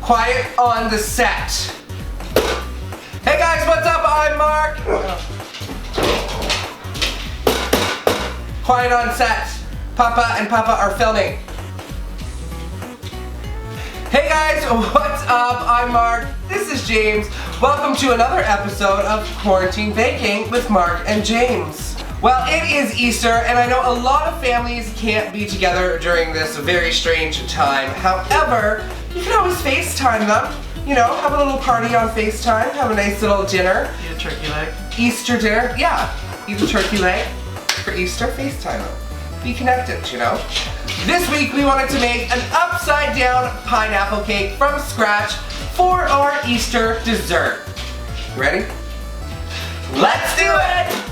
Quiet on the set. Hey guys, what's up? I'm Mark. Quiet on set. Papa and Papa are filming. Hey guys, what's up? I'm Mark. This is James. Welcome to another episode of Quarantine Baking with Mark and James. Well, it is Easter, and I know a lot of families can't be together during this very strange time. However, you can always FaceTime them. You know, have a little party on FaceTime, have a nice little dinner. Eat a turkey leg. Easter dinner, yeah. Eat a turkey leg for Easter, FaceTime them. Be connected, you know. This week we wanted to make an upside down pineapple cake from scratch for our Easter dessert. You ready? Let's do it!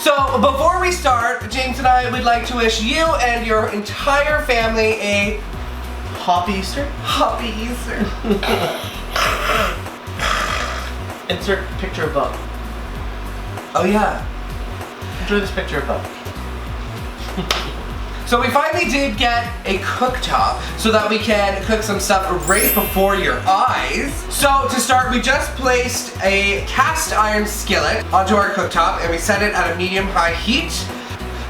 So before we start, James and I would like to wish you and your entire family a Happy Easter. happy Easter. Insert picture above. Oh yeah. Enjoy this picture above. So we finally did get a cooktop so that we can cook some stuff right before your eyes. So to start, we just placed a cast iron skillet onto our cooktop and we set it at a medium-high heat.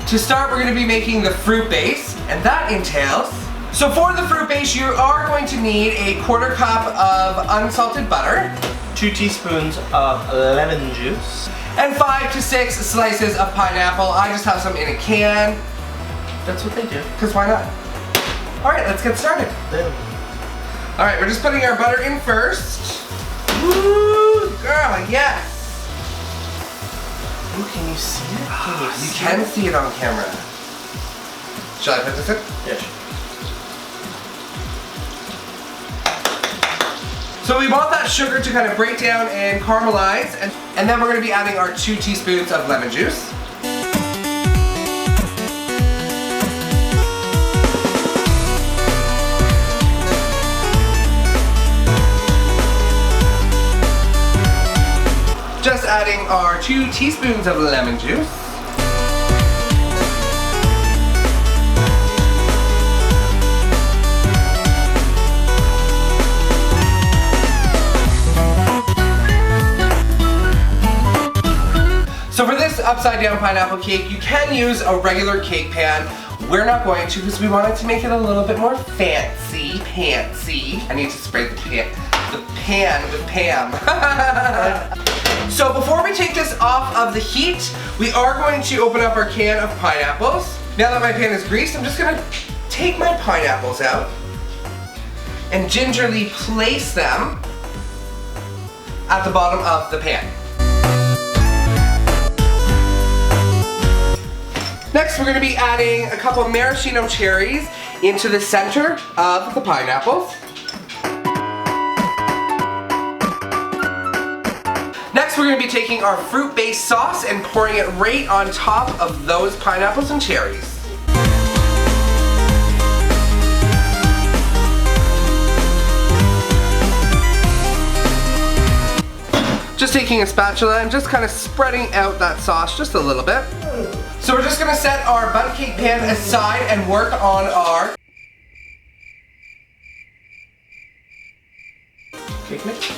To start, we're going to be making the fruit base, and that entails. So for the fruit base, you are going to need a 1/4 cup of unsalted butter, 2 teaspoons of lemon juice, and 5 to 6 slices of pineapple. I just have some in a can. That's what they do. Because why not? Alright, let's get started. Boom. Alright, we're just putting our butter in first. Woo, girl, yes. Ooh, can you see it? You can see it on camera. Shall I put this in? Yes. So we want that sugar to kind of break down and caramelize, and then we're going to be adding our 2 teaspoons of lemon juice. Just adding our 2 teaspoons of lemon juice. So for this upside down pineapple cake, you can use a regular cake pan. We're not going to because we wanted to make it a little bit more fancy. I need to spray the pan with Pam. So before we take this off of the heat, we are going to open up our can of pineapples. Now that my pan is greased, I'm just gonna take my pineapples out and gingerly place them at the bottom of the pan. Next, we're gonna be adding a couple of maraschino cherries into the center of the pineapples. Next, we're going to be taking our fruit-based sauce and pouring it right on top of those pineapples and cherries. Just taking a spatula and just kind of spreading out that sauce just a little bit. So we're just going to set our bundt cake pan aside and work on our cake mix.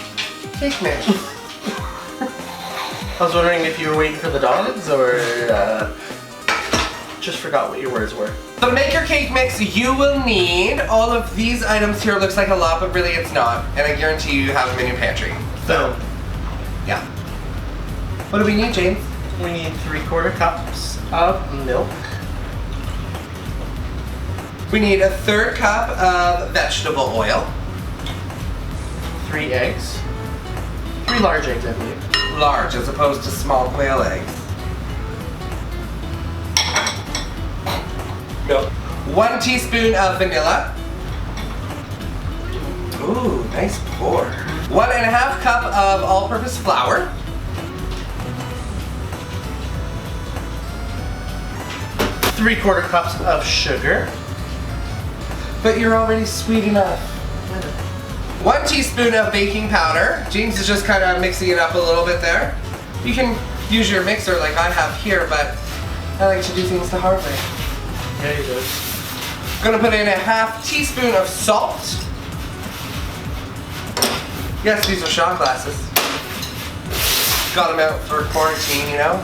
Cake mix. I was wondering if you were waiting for the dogs or just forgot what your words were. So to make your cake mix, you will need all of these items here. Looks like a lot, but really it's not. And I guarantee you have them in your pantry. So, yeah. What do we need, James? We need 3/4 cups of milk. We need a 1/3 cup of vegetable oil. 3 eggs. 3 large eggs, I believe. Large as opposed to small quail eggs. Milk. 1 teaspoon of vanilla. Ooh, nice pour. 1½ cup of all-purpose flour. 3/4 cups of sugar. But you're already sweet enough. 1 teaspoon of baking powder. James is just kind of mixing it up a little bit there. You can use your mixer like I have here, but I like to do things the hard way. Yeah, you do. Gonna put in a 1/2 teaspoon of salt. Yes, these are shot glasses. Got them out for quarantine, you know.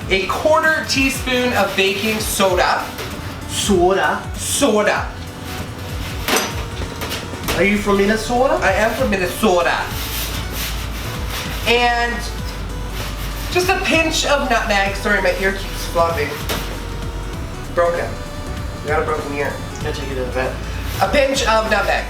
A 1/4 teaspoon of baking soda. Soda. Soda. Are you from Minnesota? I am from Minnesota. And just a pinch of nutmeg. Sorry, my ear keeps flopping. Broken. I got a broken ear. Gotta take it to the vet. A pinch of nutmeg.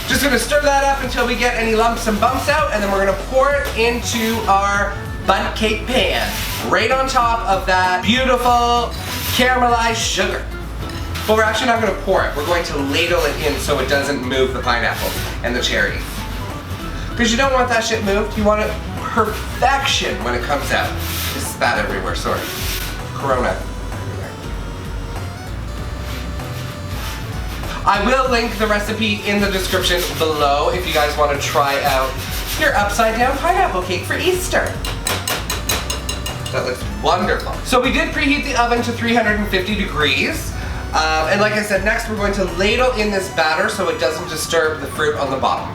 Just gonna stir that up until we get any lumps and bumps out, and then we're gonna pour it into our bundt cake pan, right on top of that beautiful caramelized sugar. But we're actually not gonna pour it. We're going to ladle it in so it doesn't move the pineapple and the cherries. Because you don't want that shit moved. You want it perfection when it comes out. Just spat everywhere, sorry. Corona. I will link the recipe in the description below if you guys want to try out your upside down pineapple cake for Easter. That looks wonderful. So we did preheat the oven to 350 degrees. And like I said, next we're going to ladle in this batter so it doesn't disturb the fruit on the bottom.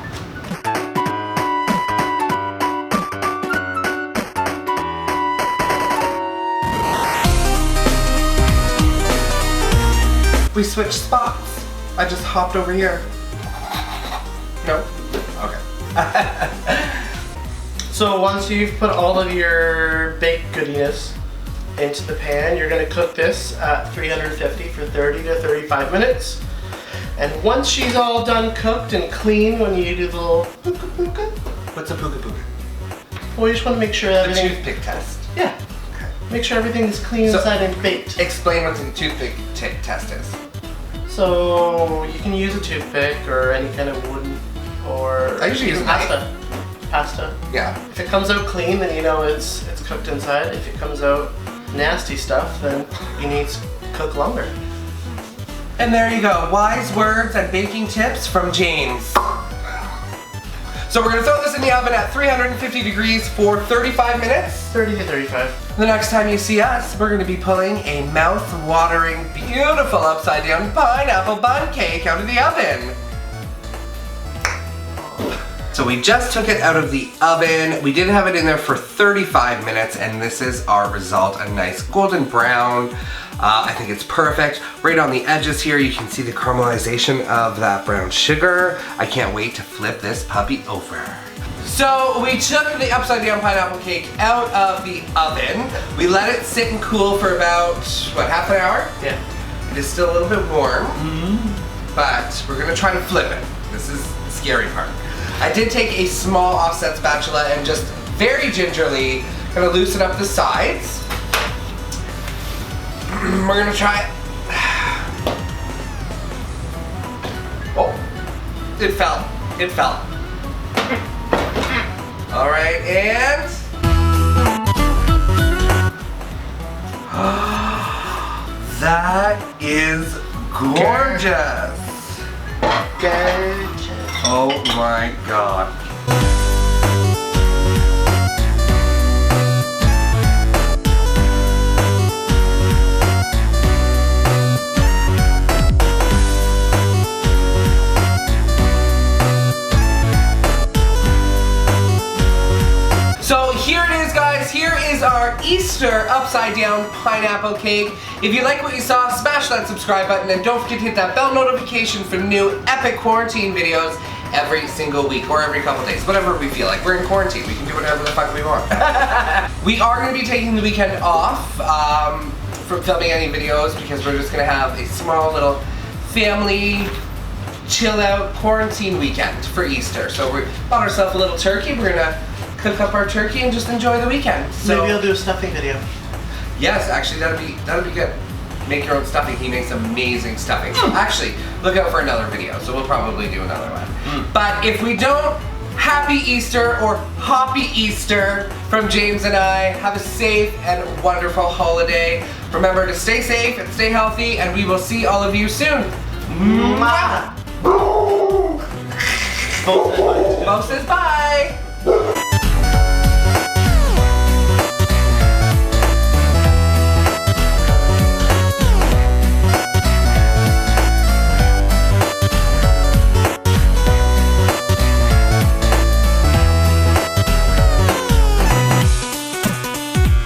We switched spots. I just hopped over here. No? Okay. So once you've put all of your baked goodiness into the pan, you're gonna cook this at 350 for 30 to 35 minutes. And once she's all done cooked and clean, when you do the little puka puka, What's a puka puka? well, you just wanna make sure The everything, toothpick test. yeah, Okay. make sure everything is clean So- inside and baked. Explain what the toothpick test is. So you can use a toothpick or any kind of wooden or I usually use a knife. Pasta. Yeah. If it comes out clean, then you know it's cooked inside. If it comes out nasty stuff, then you need to cook longer. And there you go. Wise words and baking tips from James. So we're gonna throw this in the oven at 350 degrees for 35 minutes. 30 to 35. The next time you see us, we're gonna be pulling a mouth-watering, beautiful upside-down pineapple bundt cake out of the oven. So we just took it out of the oven. We did have it in there for 35 minutes, and this is our result, a nice golden brown. I think it's perfect. Right on the edges here, you can see the caramelization of that brown sugar. I can't wait to flip this puppy over. So we took the upside down pineapple cake out of the oven. We let it sit and cool for about, what, half an hour? Yeah. It is still a little bit warm, but we're gonna try to flip it. This is the scary part. I did take a small offset spatula and just very gingerly gonna loosen up the sides. We're gonna try it. Oh, it fell. It fell. All right, and that is gorgeous. Gorgeous. Oh my God. So here it is, guys. Here is our Easter upside down pineapple cake. If you like what you saw, smash that subscribe button and don't forget to hit that bell notification for new epic quarantine videos every single week or every couple days, whatever we feel like. We're in quarantine, we can do whatever the fuck we want. We are going to be taking the weekend off from filming any videos because we're just going to have a small little family chill out quarantine weekend for Easter. So we bought ourselves a little turkey. We're going to cook up our turkey and just enjoy the weekend. So maybe I'll do a stuffing video. yes, actually that'd be good. Make your own stuffing. He makes amazing stuffing. So actually, look out for another video. So we'll probably do another one. But if we don't, happy Easter or hoppy Easter from James and I. Have a safe and wonderful holiday. Remember to stay safe and stay healthy, and we will see all of you soon. Mwah! Both said bye. Bo says bye.